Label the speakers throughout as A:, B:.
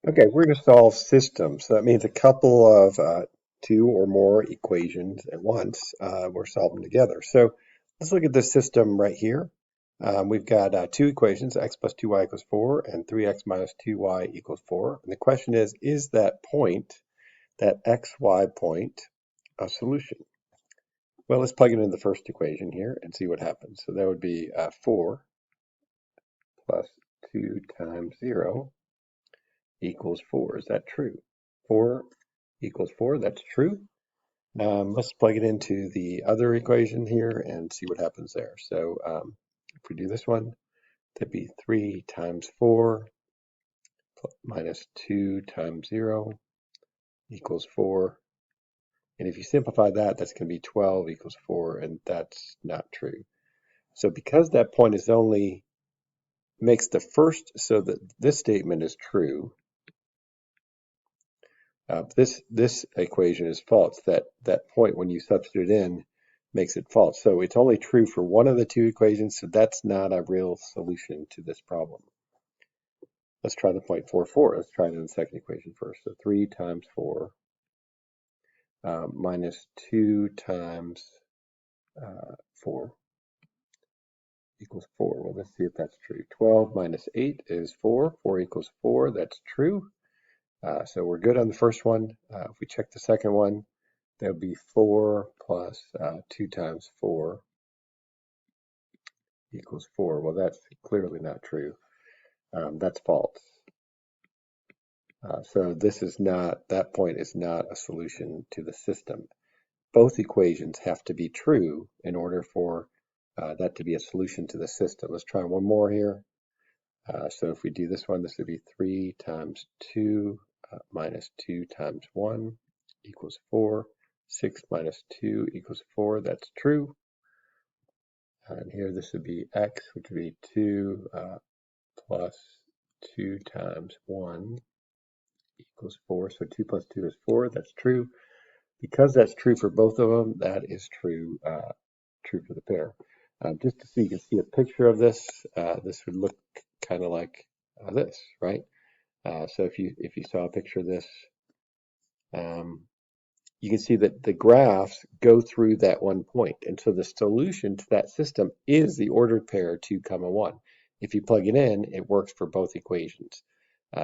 A: Okay, we're going to solve systems. So that means a couple of two or more equations at once. We're solving together. So let's look at this system right here. We've got two equations, x plus 2y equals 4 and 3x minus 2y equals 4. And the question is that point, that xy point, a solution? Well, let's plug it in the first equation here and see what happens. So that would be 4 plus 2 times 0 equals 4. Is that true? 4 equals 4, that's true. Let's plug it into the other equation here and see what happens there. So if we do this one, that'd be 3 times 4 minus 2 times 0 equals 4. And if you simplify that, that's going to be 12 equals 4, and that's not true. So because that point is only makes the first, so that this statement is true, this equation is false. That point, when you substitute in, makes it false. So it's only true for one of the two equations, so that's not a real solution to this problem. Let's try the point 4, 4. Let's try it in the second equation first. So 3 times 4 minus 2 times 4 equals 4. Well, let's see if that's true. 12 minus 8 is 4. 4 equals 4. That's true. So we're good on the first one. If we check the second one, that would be 4 plus 2 times 4 equals 4. Well, that's clearly not true. That's false. So this is not, that point is not a solution to the system. Both equations have to be true in order for that to be a solution to the system. Let's try one more here. So if we do this one, this would be 3 times 2 minus 2 times 1 equals 4. 6 minus 2 equals 4. That's true. And here this would be x, which would be 2 plus 2 times 1 equals 4. So 2 plus 2 is 4. That's true. Because that's true for both of them, that is true for the pair. Just so you can see a picture of this, this would look kind of like this, right? So if you saw a picture of this, you can see that the graphs go through that one point. And so the solution to that system is the ordered pair 2, 1. If you plug it in, it works for both equations.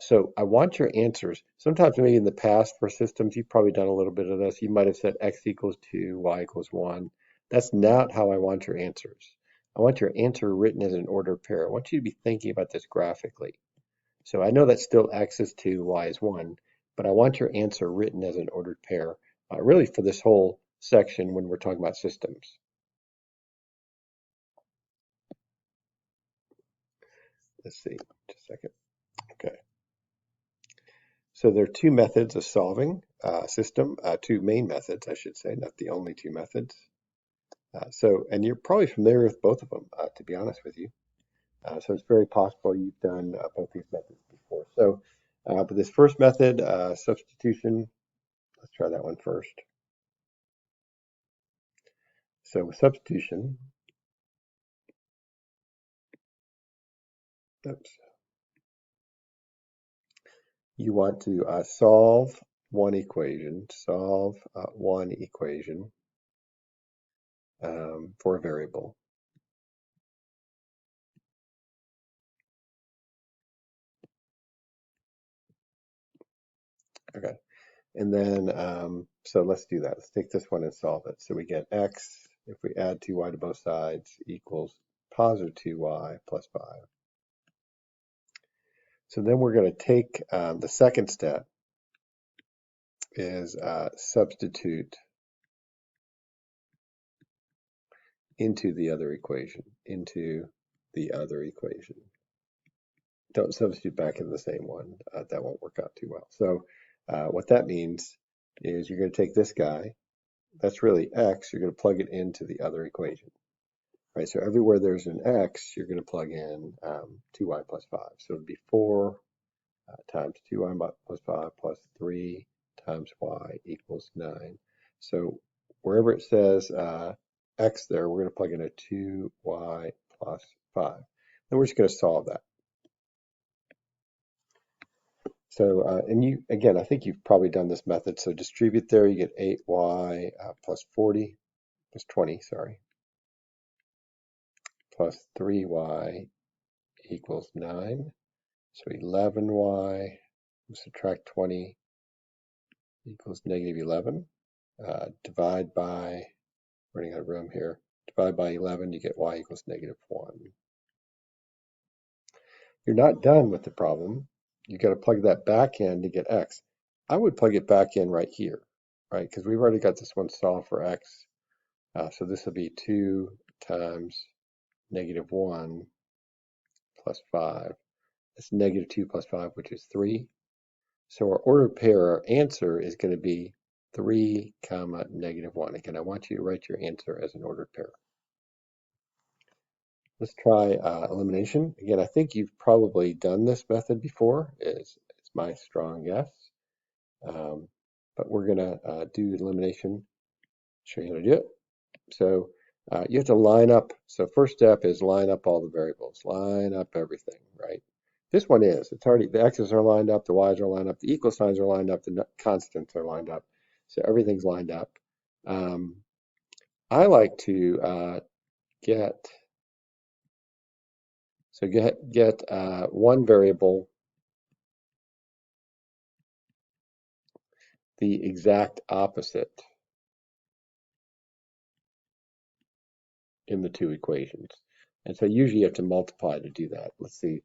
A: So I want your answers. Sometimes maybe in the past for systems, you've probably done a little bit of this. You might have said x equals 2, y equals 1. That's not how I want your answers. I want your answer written as an ordered pair. I want you to be thinking about this graphically. So I know that still x is 2, y is 1, but I want your answer written as an ordered pair, really for this whole section when we're talking about systems. Let's see, just a second. Okay. So there are two methods of solving a system, two main methods, I should say, not the only two methods. And you're probably familiar with both of them, to be honest with you. So it's very possible you've done both these methods before. So, but this first method, substitution, let's try that one first. So with substitution, oops, you want to solve one equation for a variable. Okay, and then so let's do that. Let's take this one and solve it. So we get x, if we add 2y to both sides, equals positive 2y plus 5. So then we're going to take the second step is substitute into the other equation, Don't substitute back in the same one. That won't work out too well. So what that means is you're going to take this guy, that's really x, you're going to plug it into the other equation. Right, so everywhere there's an x, you're going to plug in 2y plus 5. So it would be 4 times 2y plus 5 plus 3 times y equals 9. So wherever it says x there, we're going to plug in a 2y plus 5. Then we're just going to solve that. So, and you, again, I think you've probably done this method. So distribute there, you get 8y plus 40, plus 20, sorry, plus 3y equals 9. So 11y, subtract 20 equals negative 11. Divide by, running out of room here, divide by 11, you get y equals negative 1. You're not done with the problem. You've got to plug that back in to get x. I would plug it back in right here, right? Because we've already got this one solved for x. So this will be 2 times negative 1 plus 5. That's negative 2 plus 5, which is 3. So our ordered pair, our answer is going to be 3 comma negative 1. Again, I want you to write your answer as an ordered pair. Let's try elimination. Again, I think you've probably done this method before. It's my strong guess. But we're going to do elimination, show you how to do it. So you have to line up. So first step is line up all the variables, line up everything, right? This one is, it's already, the x's are lined up, the y's are lined up, the equal signs are lined up, the constants are lined up. So everything's lined up. I like to get one variable the exact opposite in the two equations. And so usually you have to multiply to do that. Let's see.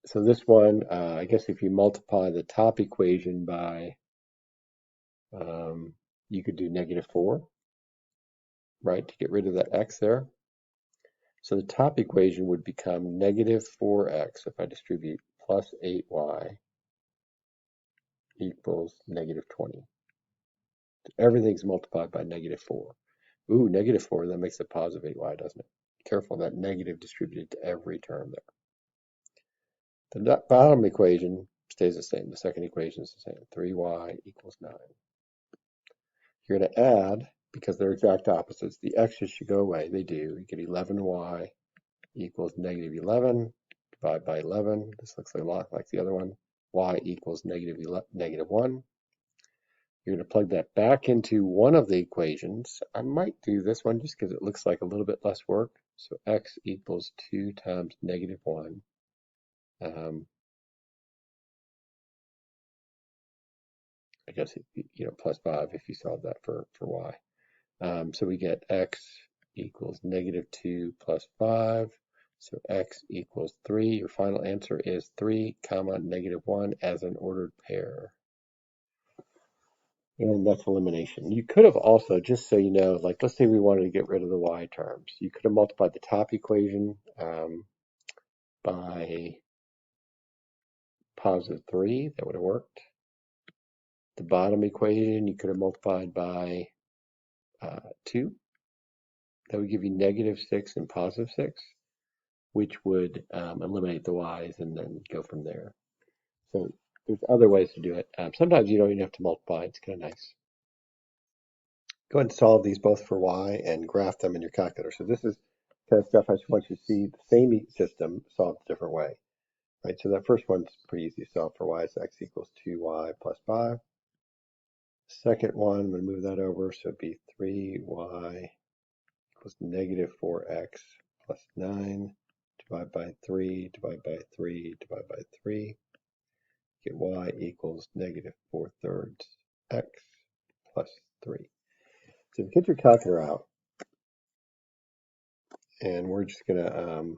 A: So this one, I guess if you multiply the top equation by, you could do negative 4, right, to get rid of that x there. So the top equation would become negative 4x if I distribute plus 8y equals negative 20. Everything's multiplied by negative 4. Ooh, negative 4, that makes it positive 8y, doesn't it? Careful, that negative distributed to every term there. The bottom equation stays the same. The second equation is the same. 3y equals 9. You're going to add, because they're exact opposites, the x's should go away. They do. You get 11y equals negative 11. Divide by 11. This looks a lot like the other one. Y equals negative 1. You're going to plug that back into one of the equations. I might do this one just because it looks like a little bit less work. So x equals 2 times negative 1. I guess, plus 5 if you solve that for y. So we get x equals negative 2 plus 5. So x equals 3. Your final answer is 3 comma negative 1 as an ordered pair. And that's elimination. You could have also, just so you know, like let's say we wanted to get rid of the y terms. You could have multiplied the top equation by positive 3. That would have worked. The bottom equation, you could have multiplied by 2. That would give you negative 6 and positive 6, which would eliminate the y's and then go from there. So there's other ways to do it. Sometimes you don't even have to multiply. It's kind of nice. Go ahead and solve these both for y and graph them in your calculator. So this is kind of stuff I just want you to see the same system solved a different way. Right, so that first one's pretty easy to solve for y. So x equals 2y plus 5. Second one, I'm going to move that over. So it'd be 3y equals negative 4x plus 9. Divide by 3, divide by 3, divide by 3. Get y equals negative 4/3 x plus 3. So get your calculator out, and we're just going to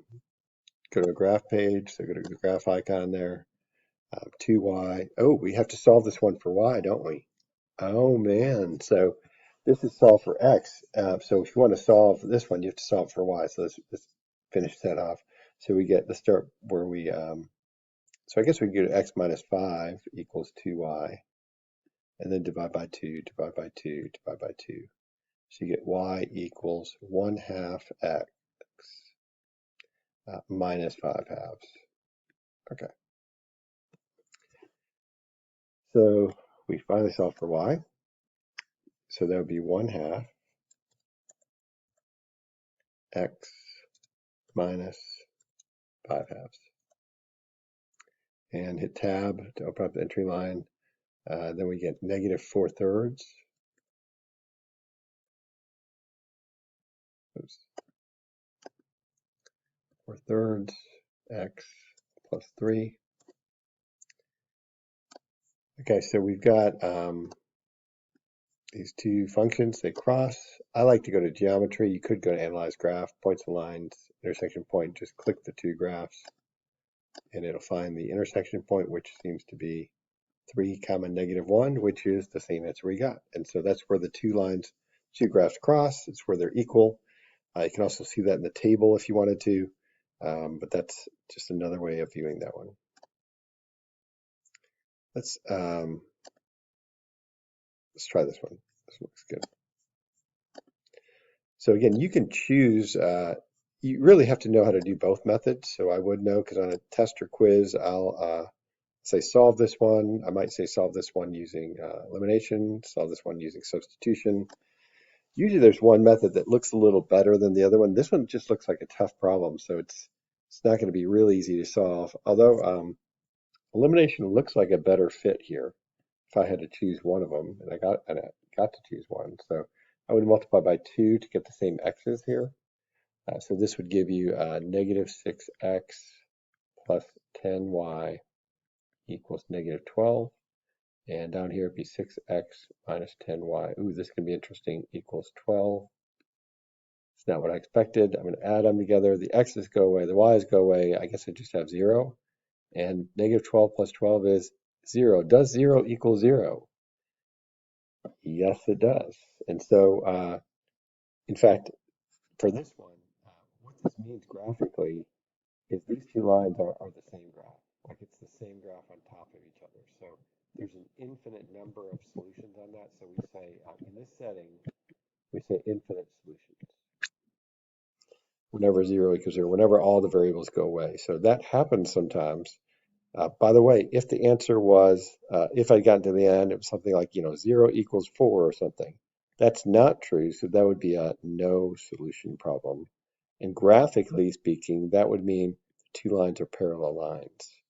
A: go to a graph page. So go to the graph icon there. 2y. Oh, we have to solve this one for y, don't we? Oh man. So this is solved for x. So if you want to solve this one, you have to solve for y. So let's finish that off. So let's start where we, so I guess we can go to x minus 5 equals 2y. And then divide by 2, divide by 2, divide by 2. So you get y equals 1/2 x minus 5/2. Okay. So we finally solved for y. So that would be 1/2 x minus 5/2. and hit tab to open up the entry line. Then we get negative 4/3. Oops. 4/3 x plus 3. Okay, so we've got these two functions, they cross. I like to go to geometry. You could go to analyze graph, points and lines, intersection point, just click the two graphs and it'll find the intersection point, which seems to be 3, -1, which is the same answer we got. And so that's where the two graphs cross. It's where they're equal. You can also see that in the table if you wanted to, but that's just another way of viewing that one. Let's try this one. This looks good. So again, you can choose, you really have to know how to do both methods. So I would know, because on a test or quiz, I'll say solve this one. I might say solve this one using elimination, solve this one using substitution. Usually there's one method that looks a little better than the other one. This one just looks like a tough problem, so it's not going to be real easy to solve. Although elimination looks like a better fit here if I had to choose one of them, and I got to choose one. So I would multiply by 2 to get the same x's here. So this would give you negative 6x plus 10y equals negative 12. And down here it'd be 6x minus 10y. Ooh, this can be interesting, equals 12. It's not what I expected. I'm going to add them together. The x's go away, the y's go away. I guess I just have 0. And negative 12 plus 12 is 0. Does 0 equal 0? Yes, it does. And so, in fact, for this one, what this means graphically is these two lines are the same graph. Like it's the same graph on top of each other. So there's an infinite number of solutions on that. So we say, in this setting, we say infinite solutions. Whenever 0 equals 0, whenever all the variables go away. So that happens sometimes. By the way, if the answer was, if I'd gotten to the end, it was something like, 0 equals 4 or something. That's not true, so that would be a no solution problem. And graphically speaking, that would mean two lines are parallel lines,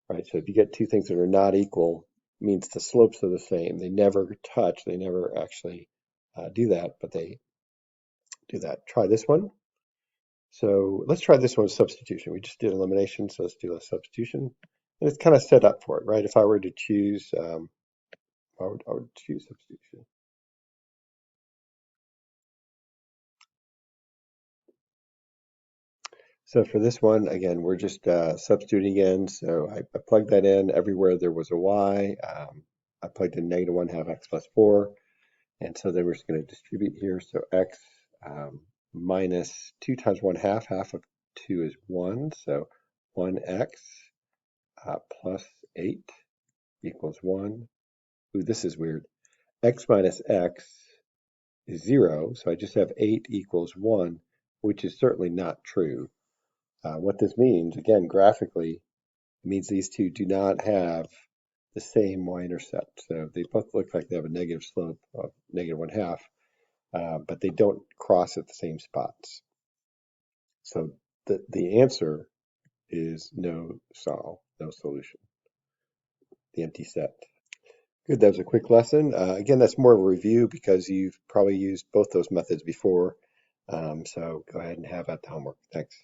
A: right? So if you get two things that are not equal, it means the slopes are the same. They never touch, they never actually do that, but they do that. Try this one. So let's try this one with substitution. We just did elimination, so let's do a substitution. And it's kind of set up for it, right? If I were to choose, I would choose substitution. So for this one, again, we're just substituting in. So I plugged that in everywhere there was a y. I plugged in -1/2 x plus 4. And so then we're just going to distribute here. So x minus 2 times 1/2. Half of 2 is 1. So 1x plus 8 equals 1. Ooh, this is weird. X minus x is 0. So I just have 8 equals 1, which is certainly not true. What this means, again, graphically, means these two do not have the same y-intercept. So they both look like they have a negative slope of -1/2, but they don't cross at the same spots. So the answer is no solve, no solution, the empty set. Good, that was a quick lesson. Again, that's more of a review because you've probably used both those methods before. So go ahead and have at the homework. Thanks.